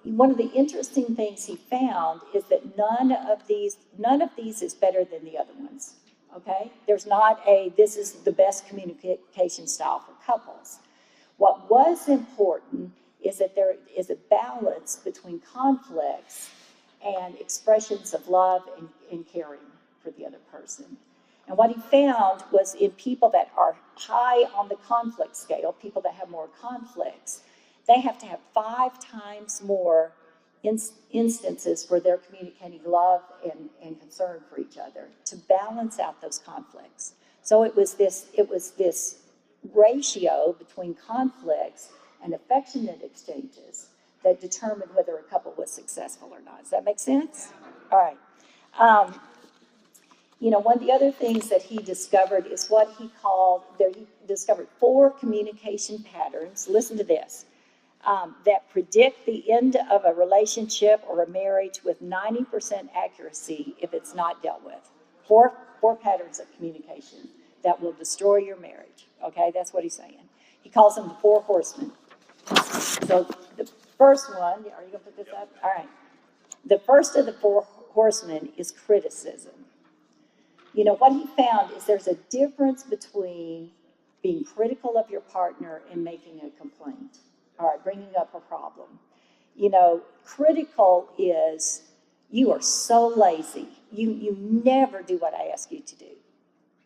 One of the interesting things he found is that none of these is better than the other ones. Okay, there's not this is the best communication style for couples. What was important is that there is a balance between conflicts and expressions of love and caring for the other person. And what he found was in people that are high on the conflict scale, people that have more conflicts, they have to have 5 times more instances where they're communicating love and concern for each other to balance out those conflicts. So it was this ratio between conflicts and affectionate exchanges that determined whether a couple was successful or not. Does that make sense? All right. One of the other things that he discovered is what he called, he discovered 4 communication patterns. Listen to this. That predict the end of a relationship or a marriage with 90% accuracy if it's not dealt with. 4 patterns of communication that will destroy your marriage. Okay, that's what he's saying. He calls them the 4 horsemen. So the first one, are you going to put this up? All right. The first of the 4 horsemen is criticism. What he found is there's a difference between being critical of your partner and making a complaint. All right, bringing up a problem. Critical is you are so lazy. You never do what I ask you to do.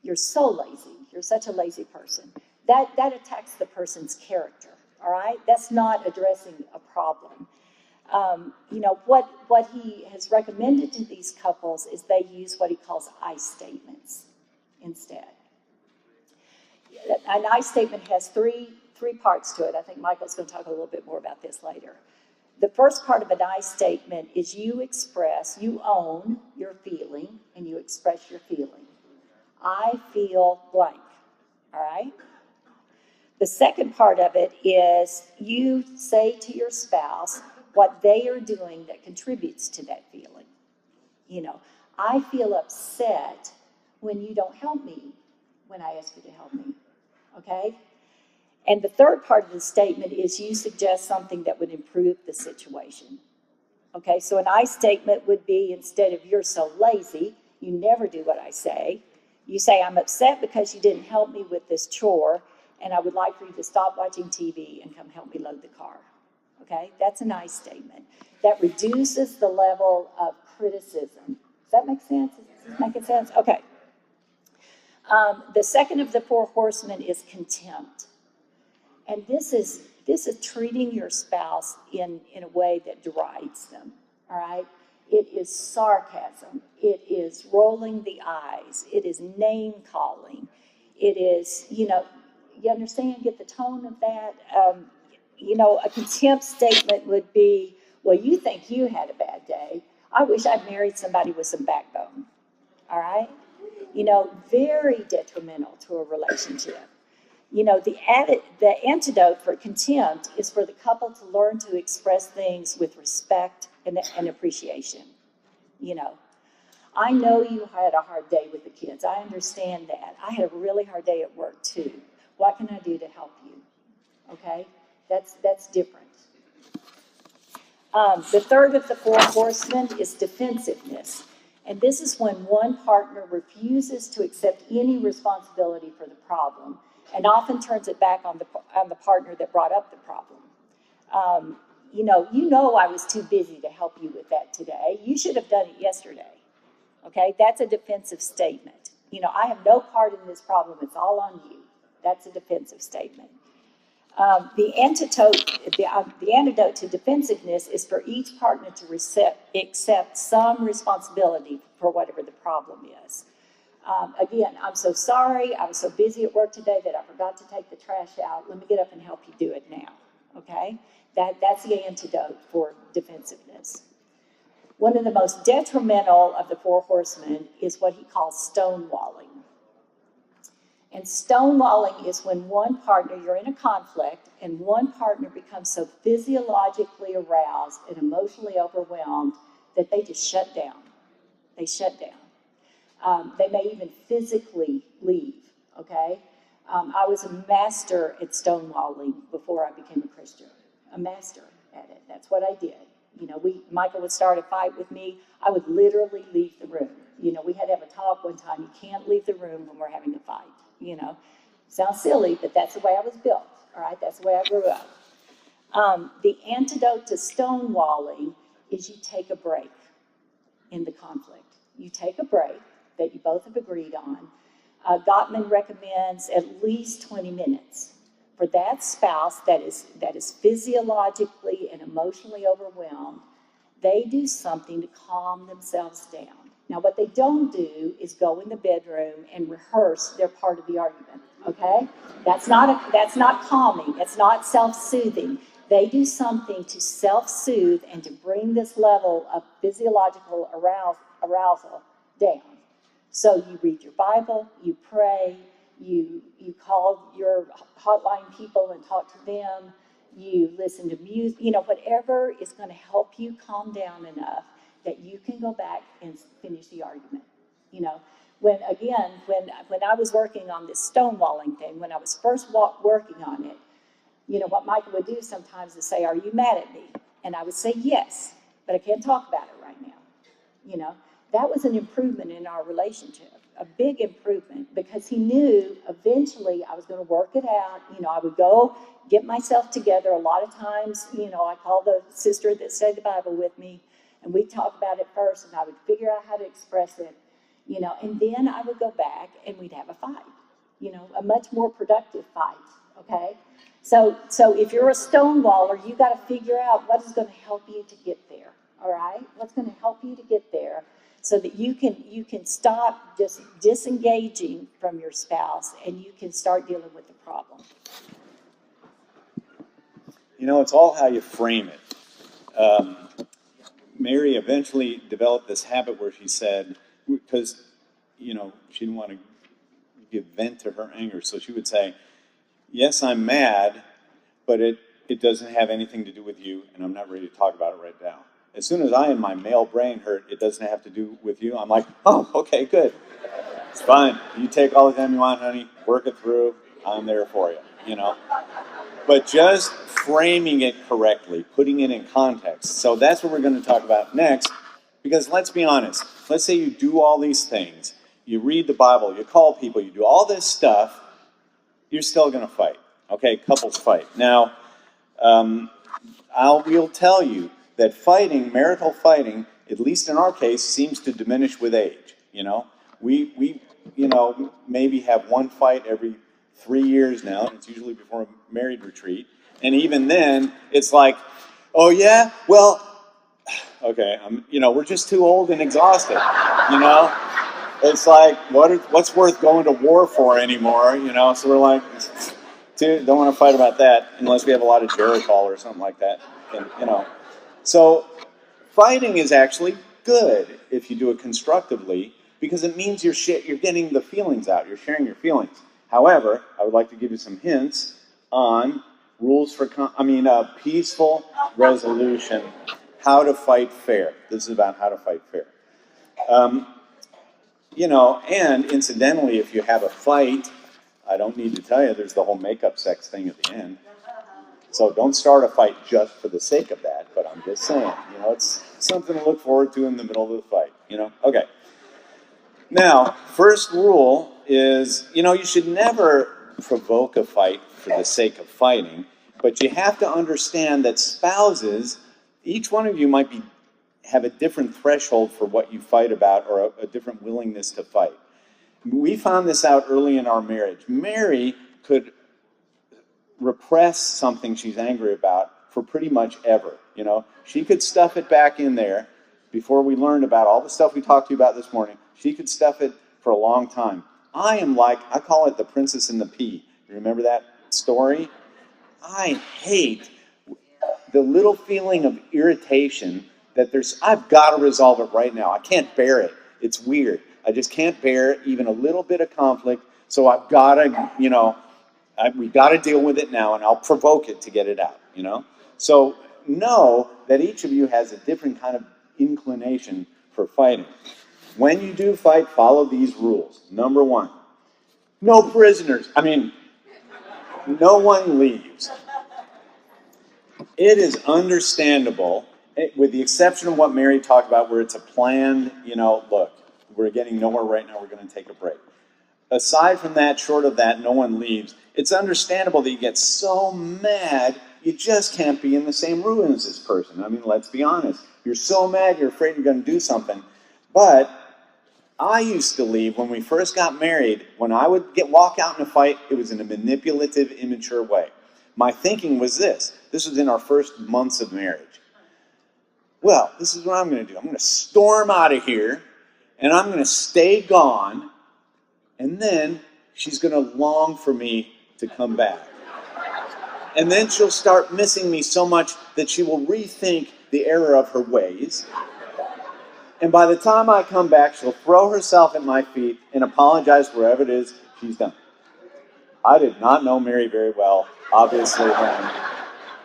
You're so lazy. You're such a lazy person. That attacks the person's character. All right, that's not addressing a problem. What he has recommended to these couples is they use what he calls I statements instead. An I statement has three parts to it. I think Michael's going to talk a little bit more about this later. The first part of an I statement is you own your feeling, and you express your feeling. I feel blank, all right? The second part of it is you say to your spouse what they are doing that contributes to that feeling. I feel upset when you don't help me when I ask you to help me, okay? And the third part of the statement is you suggest something that would improve the situation. Okay, so an I statement would be instead of you're so lazy, you never do what I say, you say I'm upset because you didn't help me with this chore and I would like for you to stop watching TV and come help me load the car. Okay, that's an I statement. That reduces the level of criticism. Does that make sense? Is this making sense? Okay. The second of the 4 horsemen is contempt. And this is treating your spouse in a way that derides them, all right? It is sarcasm. It is rolling the eyes. It is name-calling. It is, you understand, get the tone of that? A contempt statement would be, well, you think you had a bad day. I wish I'd married somebody with some backbone, all right? Very detrimental to a relationship. The antidote for contempt is for the couple to learn to express things with respect and appreciation. I know you had a hard day with the kids. I understand that. I had a really hard day at work too. What can I do to help you? Okay, that's different. The third of the 4 horsemen is defensiveness. And this is when one partner refuses to accept any responsibility for the problem and often turns it back on the partner that brought up the problem. I was too busy to help you with that today. You should have done it yesterday. Okay, that's a defensive statement. I have no part in this problem. It's all on you. That's a defensive statement. The antidote to defensiveness is for each partner to accept some responsibility for whatever the problem is. Again, I'm so sorry. I was so busy at work today that I forgot to take the trash out. Let me get up and help you do it now. Okay? That's the antidote for defensiveness. One of the most detrimental of the 4 horsemen is what he calls stonewalling. And stonewalling is when one partner, you're in a conflict, and one partner becomes so physiologically aroused and emotionally overwhelmed that they just shut down. They shut down. They may even physically leave, okay? I was a master at stonewalling before I became a Christian. A master at it. That's what I did. You know, Michael would start a fight with me. I would literally leave the room. You know, we had to have a talk one time. You can't leave the room when we're having a fight. You know, sounds silly, but that's the way I was built. All right, that's the way I grew up. The antidote to stonewalling is you take a break in the conflict. You take a break that you both have agreed on. Gottman recommends at least 20 minutes for that spouse that is physiologically and emotionally overwhelmed. They do something to calm themselves down. Now, what they don't do is go in the bedroom and rehearse their part of the argument, okay? That's not calming. It's not self-soothing. They do something to self-soothe and to bring this level of physiological arousal down. So you read your Bible, you pray, you call your hotline people and talk to them, you listen to music, you know, whatever is going to help you calm down enough that you can go back and finish the argument. You know, when I was working on this stonewalling thing, when I was first working on it, you know, what Michael would do sometimes is say, "Are you mad at me?" And I would say, "Yes, but I can't talk about it right now." You know, that was an improvement in our relationship, a big improvement, because he knew eventually I was going to work it out. You know, I would go get myself together. A lot of times, you know, I call the sister that studied the Bible with me, and we'd talk about it first, and I would figure out how to express it, you know, and then I would go back and we'd have a fight, you know, a much more productive fight, okay? So if you're a stonewaller, you got to figure out what is going to help you to get there, all right? What's going to help you to get there so that you can stop just disengaging from your spouse and you can start dealing with the problem. You know, it's all how you frame it. Mary eventually developed this habit where she said, because, you know, she didn't want to give vent to her anger, so she would say, "Yes, I'm mad, but it doesn't have anything to do with you, and I'm not ready to talk about it right now." As soon as I, in my male brain, heard it doesn't have to do with you, I'm like, "Oh, okay, good. It's fine. You take all the time you want, honey. Work it through. I'm there for you," you know. But just framing it correctly, putting it in context. So that's what we're going to talk about next, because let's be honest. Let's say you do all these things. You read the Bible, you call people, you do all this stuff, you're still going to fight. Okay, couples fight. Now, we'll tell you that fighting, marital fighting, at least in our case, seems to diminish with age. You know, we maybe have one fight every 3 years now, and it's usually before a married retreat. And even then, it's like, "Oh yeah, well, okay, we're just too old and exhausted." You know, it's like, what's worth going to war for anymore? You know, so we're like, don't want to fight about that unless we have a lot of Geritol or something like that. And, you know, so fighting is actually good if you do it constructively, because it means you're getting the feelings out. You're sharing your feelings. However, I would like to give you some hints on rules for peaceful resolution, how to fight fair. This is about how to fight fair. And incidentally, if you have a fight, I don't need to tell you, there's the whole makeup sex thing at the end. So don't start a fight just for the sake of that, but I'm just saying, it's something to look forward to in the middle of the fight, Okay. Now, first rule is, you should never provoke a fight for the sake of fighting, but you have to understand that spouses, each one of you might have a different threshold for what you fight about, or a different willingness to fight. We found this out early in our marriage. Mary could repress something she's angry about for pretty much ever. She could stuff it back in there. Before we learned about all the stuff we talked to you about this morning, she could stuff it for a long time. I call it the princess and the pea. You remember that story? I hate the little feeling of irritation that I've got to resolve it right now. I can't bear it. It's weird. I just can't bear even a little bit of conflict. So I've got to, we've got to deal with it now, and I'll provoke it to get it out, So know that each of you has a different kind of inclination for fighting. When you do fight, follow these rules. Number 1, no prisoners. No one leaves. It is understandable, with the exception of what Mary talked about, where it's a planned, look, we're getting nowhere right now, we're going to take a break. Aside from that, short of that, no one leaves. It's understandable that you get so mad, you just can't be in the same room as this person. Let's be honest. You're so mad, you're afraid you're going to do something. But I used to leave when we first got married. When I would walk out in a fight, it was in a manipulative, immature way. My thinking was this. This was in our first months of marriage. Well, this is what I'm going to do. I'm going to storm out of here, and I'm going to stay gone, and then she's going to long for me to come back. And then she'll start missing me so much that she will rethink the error of her ways. And by the time I come back, she'll throw herself at my feet and apologize wherever it is she's done. I did not know Mary very well, obviously, then.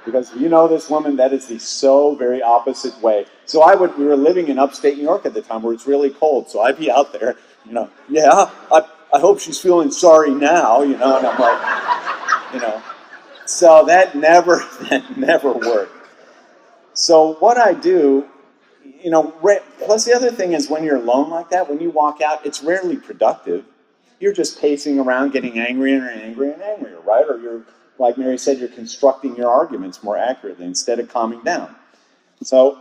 Because this woman, that is the so very opposite way. So we were living in upstate New York at the time where it's really cold. So I'd be out there, I hope she's feeling sorry now, and I'm like, So that never worked. So what I do, plus the other thing is when you're alone like that, when you walk out, it's rarely productive. You're just pacing around getting angrier and angrier and angrier, right? Or you're, like Mary said, you're constructing your arguments more accurately instead of calming down. So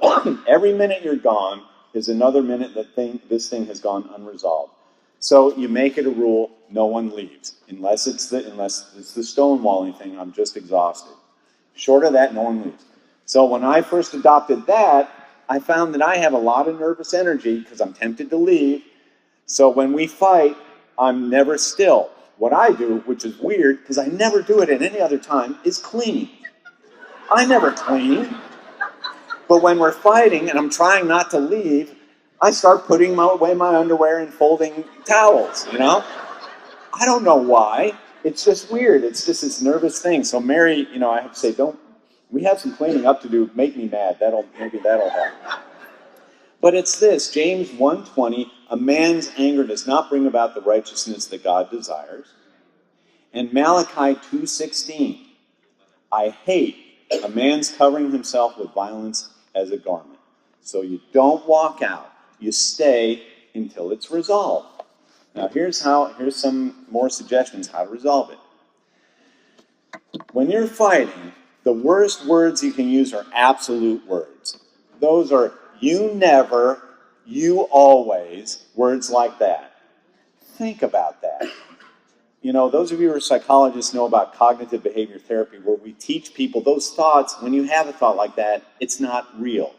every minute you're gone is another minute that this thing has gone unresolved. So you make it a rule, no one leaves. Unless it's the stonewalling thing, I'm just exhausted. Short of that, no one leaves. So when I first adopted that, I found that I have a lot of nervous energy because I'm tempted to leave. So when we fight, I'm never still. What I do, which is weird, because I never do it at any other time, is clean. I never clean. But when we're fighting and I'm trying not to leave, I start putting away my underwear and folding towels, I don't know why. It's just weird. It's just this nervous thing. So Mary, I have to say, we have some cleaning up to do. Make me mad. Maybe that'll help. But it's this, James 1:20, a man's anger does not bring about the righteousness that God desires. And Malachi 2:16, I hate a man's covering himself with violence as a garment. So you don't walk out. You stay until it's resolved. Now here's some more suggestions how to resolve it. When you're fighting, the worst words you can use are absolute words. Those are you never, you always, words like that. Think about that. Those of you who are psychologists know about cognitive behavior therapy, where we teach people those thoughts. When you have a thought like that, it's not real,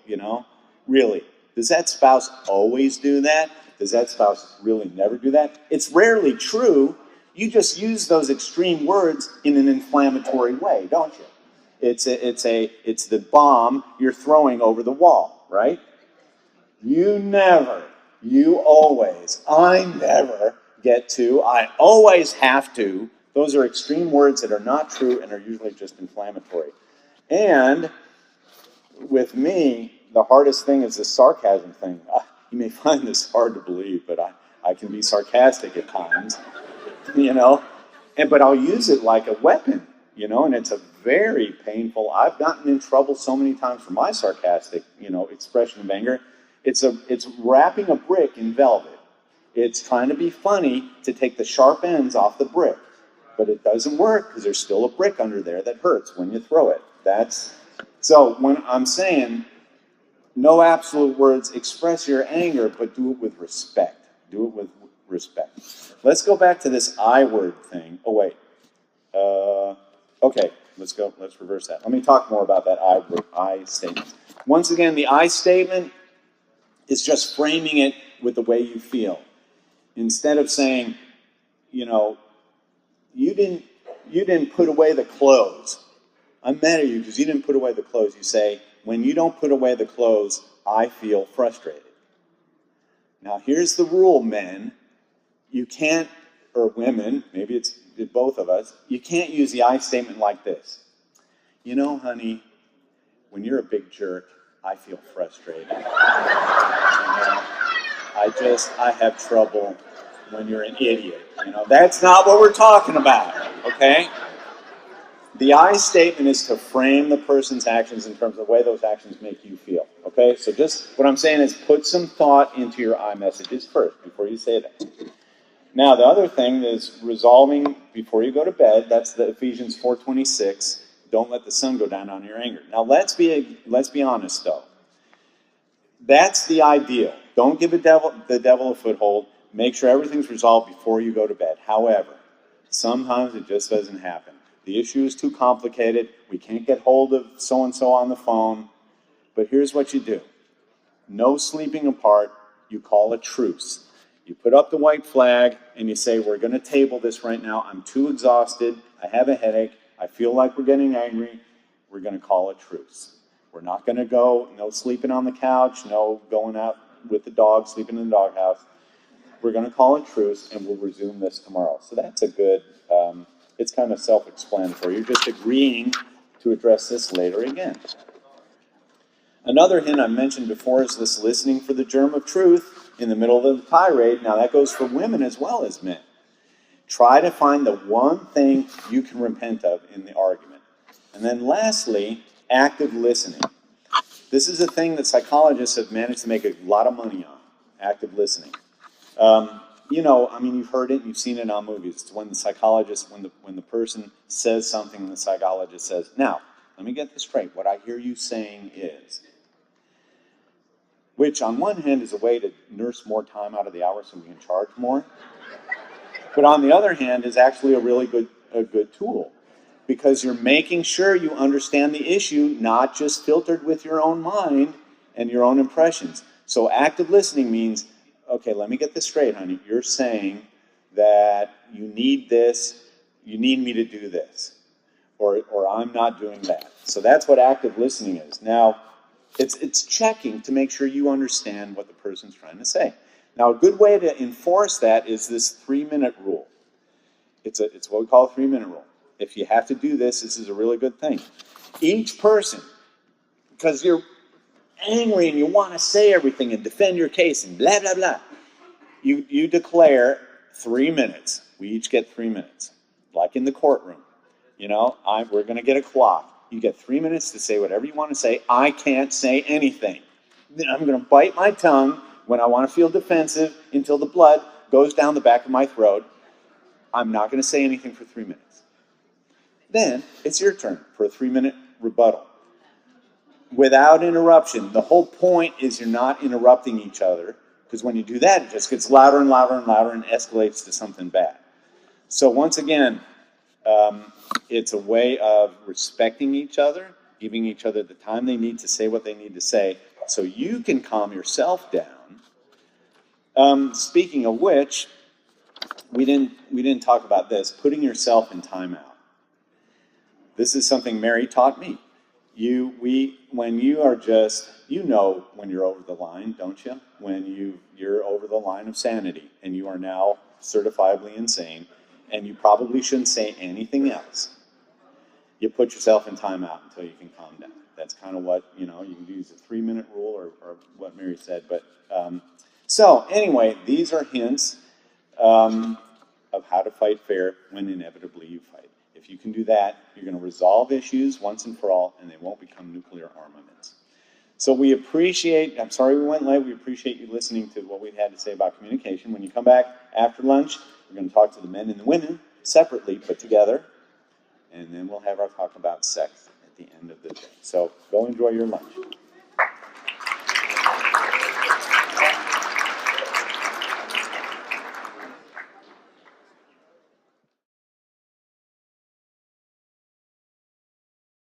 Really. Does that spouse always do that? Does that spouse really never do that? It's rarely true. You just use those extreme words in an inflammatory way, don't you? It's the bomb you're throwing over the wall, right? You never, you always, I never get to, I always have to. Those are extreme words that are not true and are usually just inflammatory. And with me, the hardest thing is the sarcasm thing. You may find this hard to believe, but I can be sarcastic at times, but I'll use it like a weapon, and it's a very painful. I've gotten in trouble so many times for my sarcastic, expression of anger. It's wrapping a brick in velvet. It's trying to be funny to take the sharp ends off the brick, but it doesn't work because there's still a brick under there that hurts when you throw it. So when I'm saying no absolute words, express your anger, but do it with respect. Do it with respect. Let's go back to this I word thing. Oh, wait. Okay, let's go. Let's reverse that. Let me talk more about that I statement. Once again, the I statement is just framing it with the way you feel. Instead of saying, you didn't put away the clothes. I'm mad at you because you didn't put away the clothes. You say, when you don't put away the clothes, I feel frustrated. Now, here's the rule, men. You can't or women, maybe it's both of us, you can't use the I statement like this. You know, honey, when you're a big jerk, I feel frustrated. I have trouble when you're an idiot. That's not what we're talking about, okay? The I statement is to frame the person's actions in terms of the way those actions make you feel, okay? So just what I'm saying is put some thought into your I messages first before you say that. Now, the other thing is resolving before you go to bed. That's the Ephesians 4:26. Don't let the sun go down on your anger. Now, let's be honest, though. That's the ideal. Don't give the devil a foothold. Make sure everything's resolved before you go to bed. However, sometimes it just doesn't happen. The issue is too complicated. We can't get hold of so-and-so on the phone. But here's what you do. No sleeping apart. You call a truce. You put up the white flag and you say, we're going to table this right now. I'm too exhausted. I have a headache. I feel like we're getting angry. We're going to call a truce. We're not going to go, no sleeping on the couch, no going out with the dog, sleeping in the doghouse. We're going to call a truce and we'll resume this tomorrow. So that's a good, it's kind of self-explanatory. You're just agreeing to address this later again. Another hint I mentioned before is this listening for the germ of truth in the middle of the tirade. Now that goes for women as well as men. Try to find the one thing you can repent of in the argument. And then lastly, active listening. This is a thing that psychologists have managed to make a lot of money on, active listening. You've heard it, you've seen it on movies. It's when the psychologist, when the person says something, and the psychologist says, now, let me get this straight. What I hear you saying is, which on one hand is a way to nurse more time out of the hour so we can charge more. But on the other hand is actually a really good tool, because you're making sure you understand the issue, not just filtered with your own mind and your own impressions. So active listening means, okay, let me get this straight, honey. You're saying that you need this, you need me to do this, or I'm not doing that. So that's what active listening is. Now, it's checking to make sure you understand what the person's trying to say. Now, a good way to enforce that is this 3-minute rule. It's what we call a 3-minute rule. If you have to do this, this is a really good thing. Each person, because you're angry and you want to say everything and defend your case and blah, blah, blah, you declare 3 minutes. We each get 3 minutes, like in the courtroom. We're going to get a clock. You get 3 minutes to say whatever you want to say. I can't say anything. I'm going to bite my tongue when I want to feel defensive until the blood goes down the back of my throat. I'm not going to say anything for 3 minutes. Then it's your turn for a 3-minute rebuttal. Without interruption. The whole point is you're not interrupting each other, because when you do that, it just gets louder and louder and louder and escalates to something bad. So once again, it's a way of respecting each other, giving each other the time they need to say what they need to say, so you can calm yourself down. Speaking of which, we didn't talk about this, putting yourself in timeout. This is something Mary taught me. When you are just, when you're over the line, don't you? When you're over the line of sanity and you are now certifiably insane and you probably shouldn't say anything else. You put yourself in timeout until you can calm down. That's kind of what, you can use a 3-minute rule or what Mary said. But so anyway, these are hints of how to fight fair when inevitably you fight. If you can do that, you're going to resolve issues once and for all, and they won't become nuclear armaments. So we appreciate, I'm sorry we went late, we appreciate you listening to what we had to say about communication. When you come back after lunch, we're going to talk to the men and the women separately, but together, and then we'll have our talk about sex at the end of the day. So go enjoy your lunch.